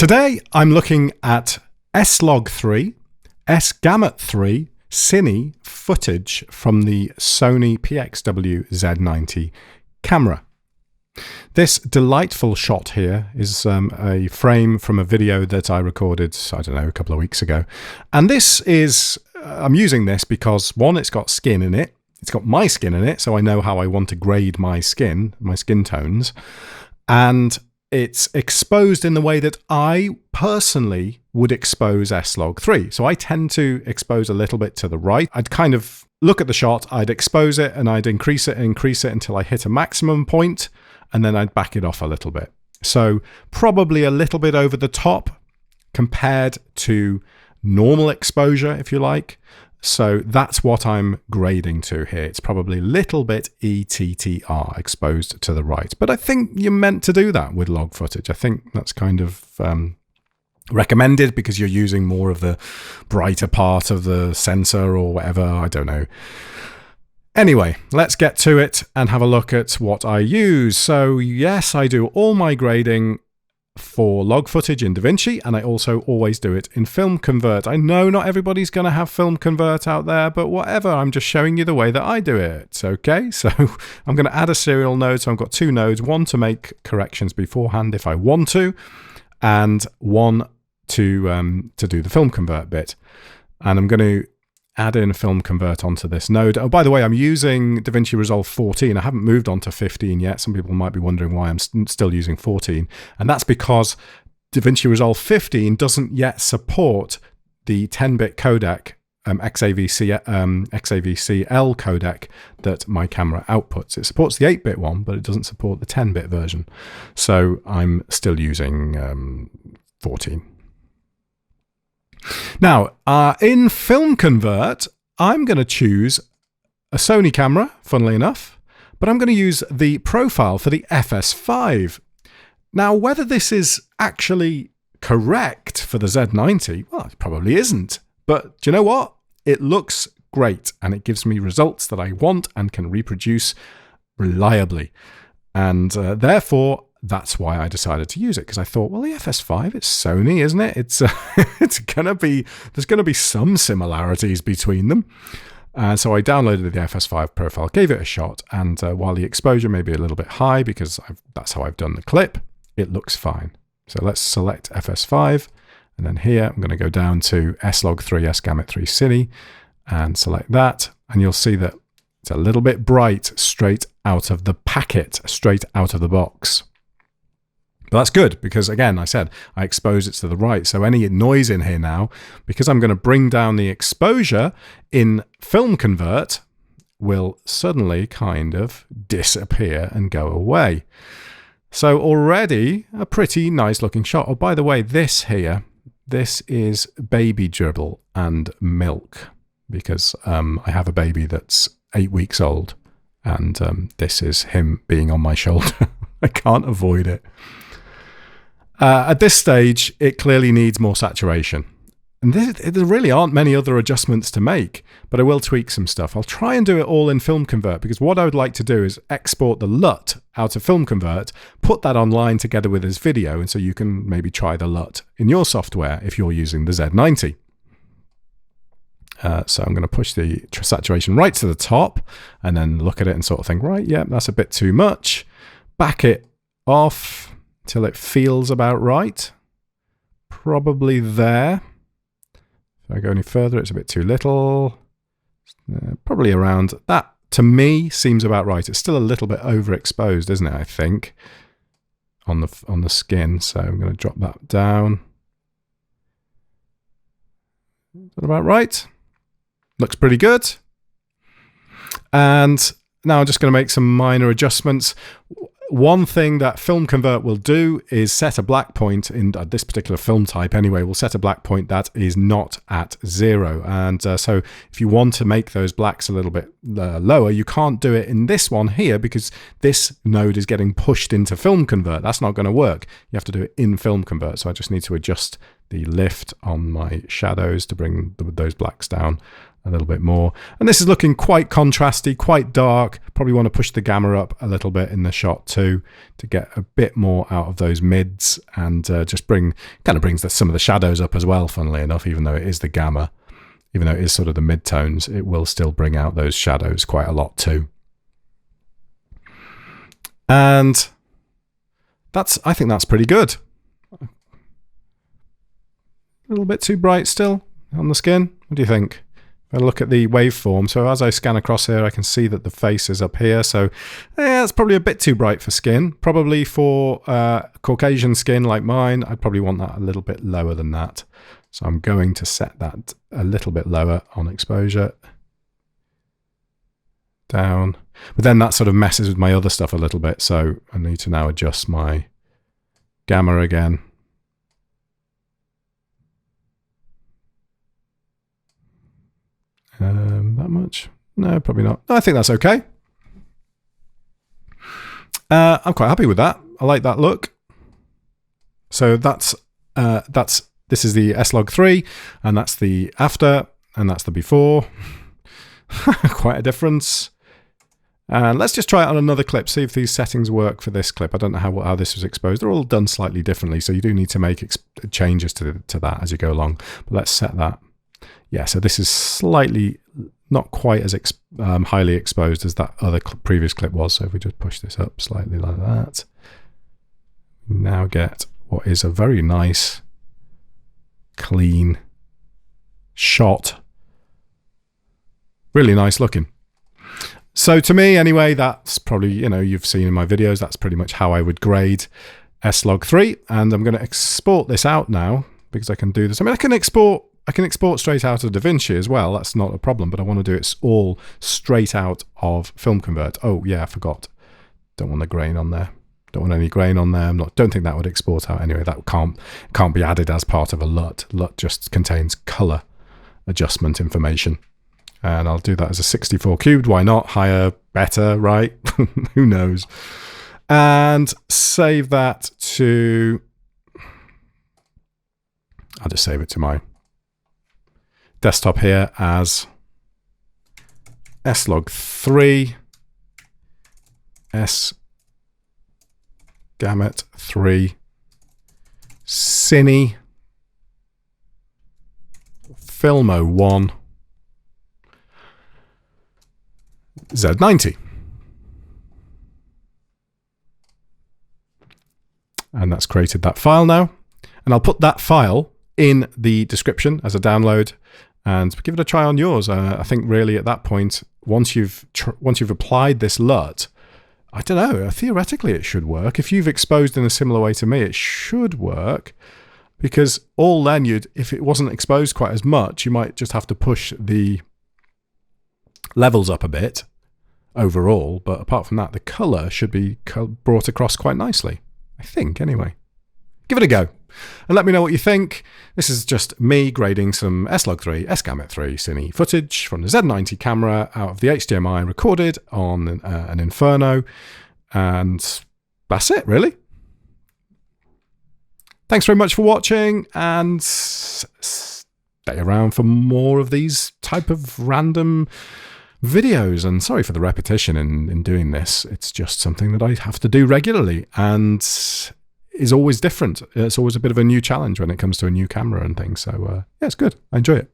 Today I'm looking at S-LOG3 S-GAMUT3.CINE footage from the Sony PXW-Z90 camera. This delightful shot here is a frame from a video that I recorded, I don't know, a couple of weeks ago. And this is, I'm using this because one, it's got skin in it. It's got my skin in it, so I know how I want to grade my skin tones. And it's exposed in the way that I personally would expose S-LOG3. So I tend to expose a little bit to the right. I'd kind of look at the shot, I'd expose it, and I'd increase it until I hit a maximum point, and then I'd back it off a little bit. So probably a little bit over the top compared to normal exposure, if you like. So that's what I'm grading to here. It's probably a little bit ETTR, exposed to the right. But I think you're meant to do that with log footage. I think that's kind of recommended because you're using more of the brighter part of the sensor or whatever. I don't know. Anyway, let's get to it and have a look at what I use. So yes, I do all my grading for log footage in DaVinci, and I also always do it in FilmConvert. I know not everybody's going to have FilmConvert out there, but whatever, I'm just showing you the way that I do it, okay? So I'm going to add a serial node, so I've got two nodes, one to make corrections beforehand if I want to, and one to do the FilmConvert bit. And I'm going to add in FilmConvert onto this node. Oh, by the way, I'm using DaVinci Resolve 14. I haven't moved on to 15 yet. Some people might be wondering why I'm still using 14. And that's because DaVinci Resolve 15 doesn't yet support the 10-bit codec, XAVC L codec that my camera outputs. It supports the 8-bit one, but it doesn't support the 10-bit version. So I'm still using 14. Now, in FilmConvert, I'm going to choose a Sony camera, funnily enough, but I'm going to use the profile for the FS5. Now, whether this is actually correct for the Z90, well, it probably isn't. But do you know what? It looks great, and it gives me results that I want and can reproduce reliably. And therefore, that's why I decided to use it, because I thought, well, the FS5, it's Sony, isn't it? It's there's gonna be some similarities between them. So I downloaded the FS5 profile, gave it a shot, and while the exposure may be a little bit high because that's how I've done the clip, it looks fine. So let's select FS5, and then here I'm going to go down to S-LOG3 S-GAMUT3.CINE and select that, and you'll see that it's a little bit bright straight out of the packet, straight out of the box. But that's good because, again, I said I expose it to the right. So any noise in here now, because I'm going to bring down the exposure in FilmConvert, will suddenly kind of disappear and go away. So already a pretty nice looking shot. Oh, by the way, this here, this is baby Gerbil and milk, because I have a baby that's 8 weeks old, and this is him being on my shoulder. I can't avoid it. At this stage, it clearly needs more saturation. And there really aren't many other adjustments to make, but I will tweak some stuff. I'll try and do it all in FilmConvert, because what I would like to do is export the LUT out of FilmConvert, put that online together with this video, and so you can maybe try the LUT in your software if you're using the Z90. So I'm going to push the saturation right to the top, and then look at it and sort of think, right, yeah, that's a bit too much. Back it off till it feels about right. Probably there. If I go any further, it's a bit too little. Probably around that, to me, seems about right. It's still a little bit overexposed, isn't it, I think, on the skin. So I'm going to drop that down. Is that about right? Looks pretty good. And now I'm just going to make some minor adjustments. One thing that FilmConvert will do is set a black point in this particular film type anyway, will set a black point that is not at 0. And so if you want to make those blacks a little bit lower, you can't do it in this one here because this node is getting pushed into FilmConvert. That's not going to work. You have to do it in FilmConvert. So I just need to adjust the lift on my shadows to bring those blacks down a little bit more. And this is looking quite contrasty, quite dark. Probably want to push the gamma up a little bit in the shot too to get a bit more out of those mids, and just kind of brings some of the shadows up as well, funnily enough, even though it is the gamma. Even though it is sort of the mid-tones, it will still bring out those shadows quite a lot too. And I think that's pretty good. A little bit too bright still on the skin. What do you think? If I look at the waveform, so as I scan across here, I can see that the face is up here. So yeah, it's probably a bit too bright for skin. Probably for Caucasian skin like mine, I'd probably want that a little bit lower than that. So I'm going to set that a little bit lower on exposure. Down. But then that sort of messes with my other stuff a little bit. So I need to now adjust my gamma again. That much? No, probably not. I think that's okay. I'm quite happy with that. I like that look. So this is the S-LOG3, and that's the after, and that's the before. Quite a difference. And let's just try it on another clip, see if these settings work for this clip. I don't know how this was exposed. They're all done slightly differently, so you do need to make changes to that as you go along. But let's set that. Yeah, so this is slightly not quite as highly exposed as that other previous clip was. So if we just push this up slightly like that, we now get what is a very nice, clean shot. Really nice looking. So to me, anyway, that's probably, you've seen in my videos, that's pretty much how I would grade S-LOG3. And I'm going to export this out now because I can do this. I mean, I can export straight out of DaVinci as well. That's not a problem, but I want to do it all straight out of FilmConvert. Oh yeah, I forgot. Don't want the grain on there. Don't want any grain on there. Don't think that would export out anyway. That can't be added as part of a LUT. LUT just contains color adjustment information. And I'll do that as a 64 cubed. Why not? Higher, better, right? Who knows? And save that to... I'll just save it to my desktop here as S-LOG3 S-GAMUT3.CINE Filmo1 Z90. And that's created that file now. And I'll put that file in the description as a download and give it a try on yours. I think really at that point, once you've applied this LUT, I don't know, theoretically it should work. If you've exposed in a similar way to me, it should work, because all then if it wasn't exposed quite as much, you might just have to push the levels up a bit overall. But apart from that, the color should be brought across quite nicely, I think, anyway. Give it a go and let me know what you think. This is just me grading some S-LOG3 S-GAMUT3.CINE footage from the Z90 camera out of the HDMI recorded on an Inferno, and that's it really. Thanks very much for watching, and stay around for more of these type of random videos. And sorry for the repetition in doing this. It's just something that I have to do regularly and is always different. It's always a bit of a new challenge when it comes to a new camera and things. So yeah, it's good. I enjoy it.